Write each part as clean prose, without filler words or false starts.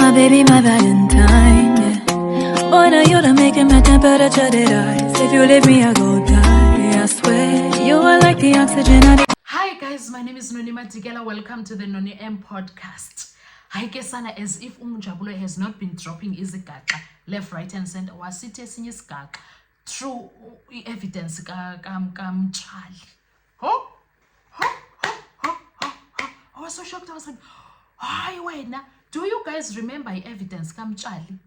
my baby, my Valentine, yeah. Boy, now you done making my temperature rise. If you leave me, I go die, I swear. You are like the oxygen I... Hi guys, my name is Noni Matikela. Welcome to the Noni M podcast. Hi Kesana, as if Umjabulo has not been dropping izigaxa left, right and center. Wasithe esinye isigaxa through evidence kamtshali. I was so shocked. I was like, hi wena, do you guys remember evidence kamtshali?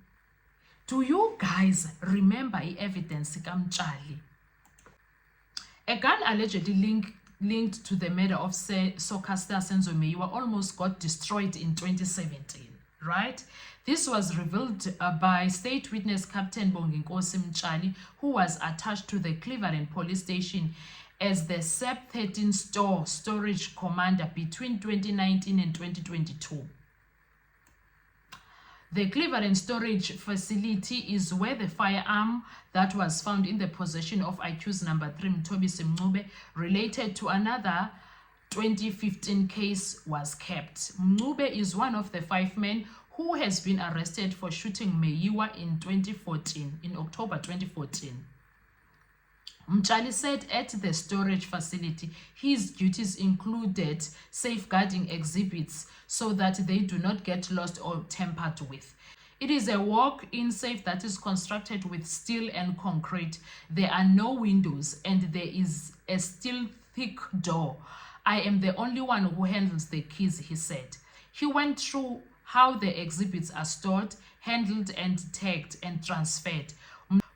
Do you guys remember evidence kamtshali? A gun allegedly linked to the murder of soccer star Senzo Meyiwa almost got destroyed in 2017, right? This was revealed by state witness Captain Bonginkosi Mtshali, who was attached to the Cleveland police station as the SEP 13 storage commander between 2019 and 2022. The Cleveland storage facility is where the firearm that was found in the possession of accused number 3 Mthobisi Mncube, related to another 2015 case, was kept. Mncube is one of the 5 men who has been arrested for shooting Meyiwa in October 2014. Mtshali said at the storage facility, his duties included safeguarding exhibits so that they do not get lost or tampered with. It is a walk-in safe that is constructed with steel and concrete. There are no windows and there is a steel thick door. I am the only one who handles the keys, he said. He went through how the exhibits are stored, handled and tagged and transferred.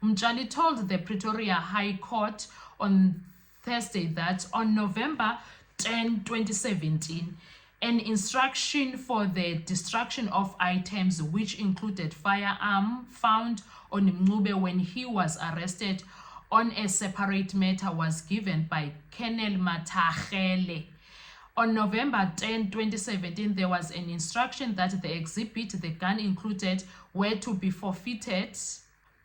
Mtshali told the Pretoria High Court on Thursday that on November 10, 2017, an instruction for the destruction of items, which included firearm found on Mncube when he was arrested on a separate matter, was given by Colonel Matagele. On November 10, 2017, there was an instruction that the exhibit the gun included were to be forfeited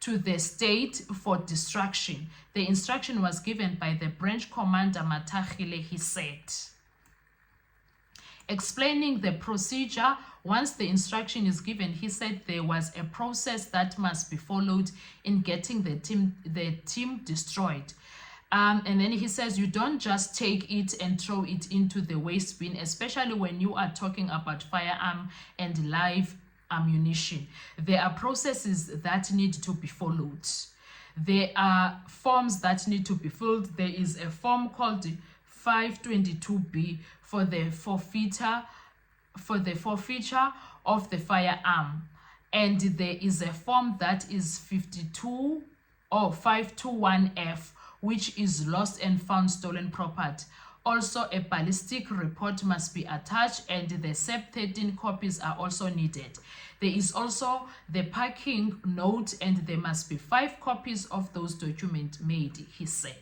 to the state for destruction. The instruction was given by the branch commander Matagele, he said. Explaining the procedure, once the instruction is given, he said there was a process that must be followed in getting the team destroyed. And then he says you don't just take it and throw it into the waste bin, especially when you are talking about firearm and live ammunition. There are processes that need to be followed. There are forms that need to be filled. There is a form called 522B for the forfeiture of the firearm, and there is a form that is 52 or 521F, which is lost and found stolen property. Also, a ballistic report must be attached, and the SEP 13 copies are also needed. There is also the parking note, and there must be 5 copies of those documents made, he said.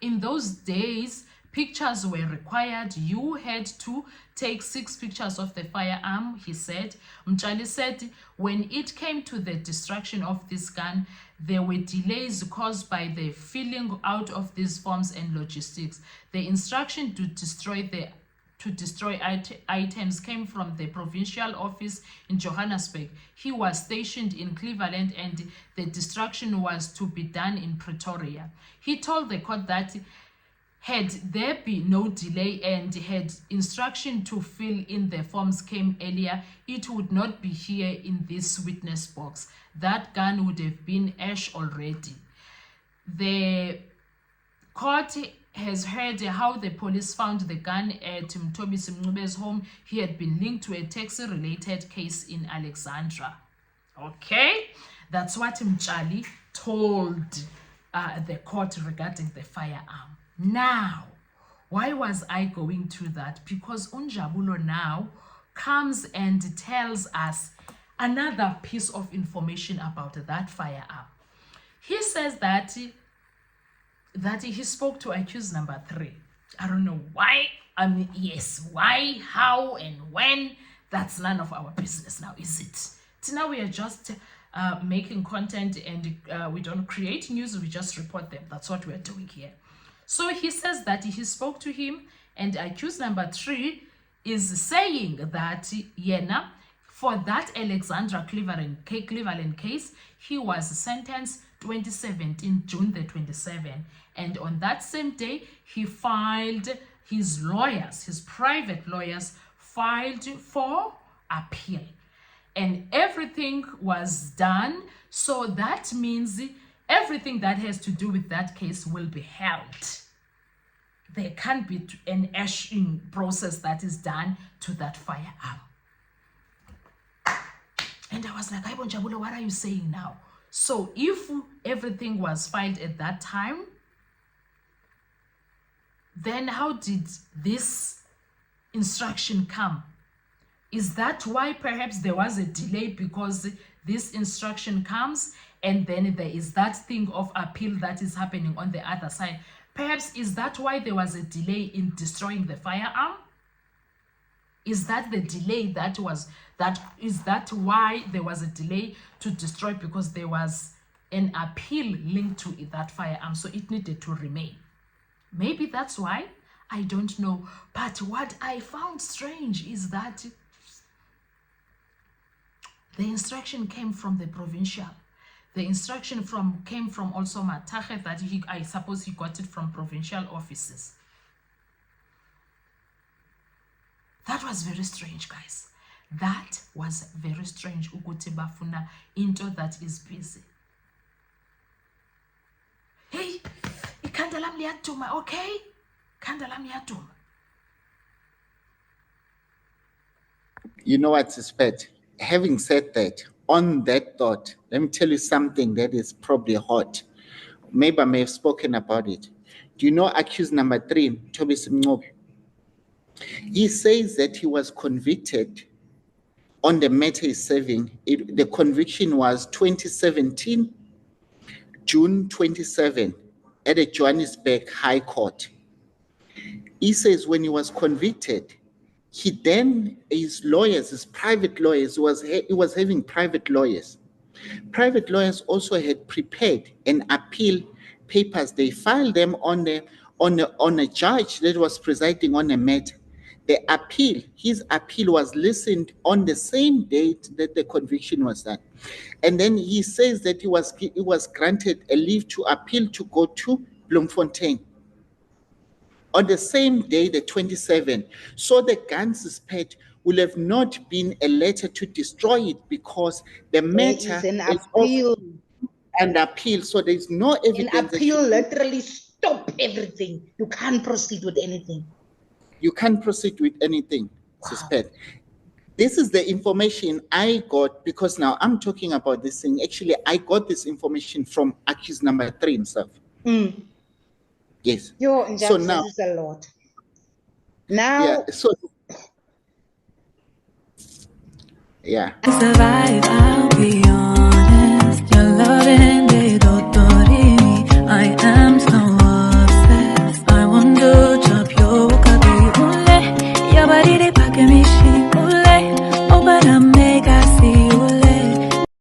In those days, pictures were required. You had to take 6 pictures of the firearm, he said. Mtshali said when it came to the destruction of this gun, there were delays caused by the filling out of these forms and logistics. The instruction to destroy items came from the provincial office in Johannesburg. He was stationed in Cleveland and the destruction was to be done in Pretoria. He told the court that had there been no delay and had instruction to fill in the forms came earlier, it would not be here in this witness box. That gun would have been ash already. The court has heard how the police found the gun at Mthobisi Mncube's home. He had been linked to a taxi-related case in Alexandra. Okay, that's what Mtshali told the court regarding the firearm. Now, why was I going through that? Because Unjabulo now comes and tells us another piece of information about that firearm. He says that he spoke to accused number 3. I don't know why. I mean, yes, why, how, and when. That's none of our business now, is it? So now we are just making content and we don't create news, we just report them. That's what we're doing here. So he says that he spoke to him, and accused number 3 is saying that yena For that Alexandra Cleveland case, he was sentenced 2017, June the 27th. And on that same day, he filed, his lawyers, his private lawyers, filed for appeal. And everything was done. So that means everything that has to do with that case will be held. There can't be an ashing process that is done to that firearm. And I was like, Aibo Njabulo, what are you saying now? So if everything was filed at that time, then how did this instruction come? Is that why perhaps there was a delay, because this instruction comes and then there is that thing of appeal that is happening on the other side? Perhaps is that why there was a delay in destroying the firearm? Is that the delay is that why there was a delay to destroy, because there was an appeal linked to that firearm, so it needed to remain? Maybe that's why, I don't know. But what I found strange is that the instruction came from the provincial. The instruction came from also Matache, that I suppose he got it from provincial offices. That was very strange, guys. That was very strange. Ukuthi bafuna into that is busy. Hey, ikhanda lami liyaduma, okay? Ikhanda lami liyaduma. You know what, Sispet? Having said that, on that thought, let me tell you something that is probably hot. Maybe I may have spoken about it. Do you know accused number 3, Tobis Mncube? He says that he was convicted on the matter he's serving. The conviction was 2017, June 27, at the Johannesburg High Court. He says when he was convicted, he then, his lawyers, his private lawyers, he was having private lawyers. Private lawyers also had prepared an appeal papers. They filed them on a judge that was presiding on a matter. The appeal, his appeal was listened on the same date that the conviction was done. And then he says that he was granted a leave to appeal to go to Bloemfontein on the same day, the 27th. So the guns Sispet will have not been a letter to destroy it, because the matter is an is appeal. an appeal. So there's no evidence. An appeal literally stop everything. You can't proceed with anything. You can't proceed with anything, Sispet. This is the information I got, because now I'm talking about this thing. Actually, I got this information from accused number 3 himself. Yes. So now this is a lot. Now, yeah. So yeah. Survive, I'll be on.